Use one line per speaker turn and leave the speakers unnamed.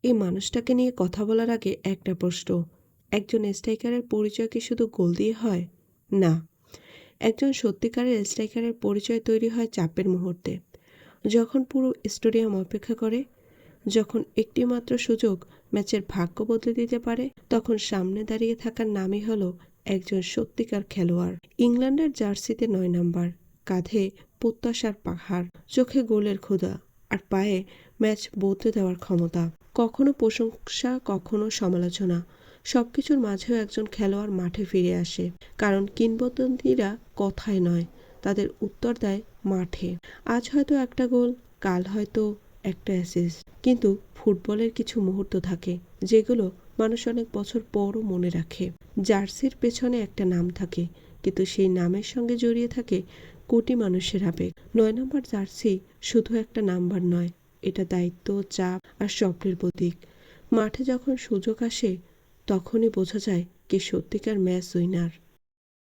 এই মানুষটাকে নিয়ে কথা বলার আগে একটা প্রশ্ন। একজন স্ট্রাইকারের পরিচয় কি শুধু গোল দিয়ে হয়? না। একজন সত্যিকারের স্ট্রাইকারের পরিচয় তৈরি হয় চাপের মুহূর্তে। যখন পুরো স্টেডিয়াম অপেক্ষা করে, যখন একটি মাত্র সুযোগ ম্যাচের ভাগ্য বদলে দিতে পারে, তখন সামনে দাঁড়িয়ে থাকার নামই হলো একজন সত্যিকার খেলোয়াড়। ইংল্যান্ডের জার্সিতে ৯ নাম্বার, কাঁধে প্রত্যাশার পাহাড়, চোখে গোলের ক্ষুধা, আর পায়ে ম্যাচ বদলে দেওয়ার ক্ষমতা। কখনো প্রশংসা, কখনো সমালোচনা, সবকিছুর মাঝেও একজন খেলোয়াড় মাঠে ফিরে আসে। কারণ কিংবদন্তিরা কথায় নয়, তাদের উত্তর দেয় মাঠে। আজ হয়তো একটা গোল, কাল হয়তো একটা অ্যাসিস্ট, কিন্তু ফুটবলের কিছু মুহূর্ত থাকে যেগুলো মানুষ অনেক বছর পরও মনে রাখে। জার্সির পেছনে একটা নাম থাকে, কিন্তু সেই নামের সঙ্গে জড়িয়ে থাকে কোটি মানুষের আবেগ। ৯ নম্বর জার্সি শুধু একটা নাম্বার নয়, এটা দায়িত্ব, চাপ আর স্বপ্নের প্রতীক। মাঠে যখন সুযোগ আসে, তখনই বোঝা যায় কে সত্যিকার ম্যাচ উইনার।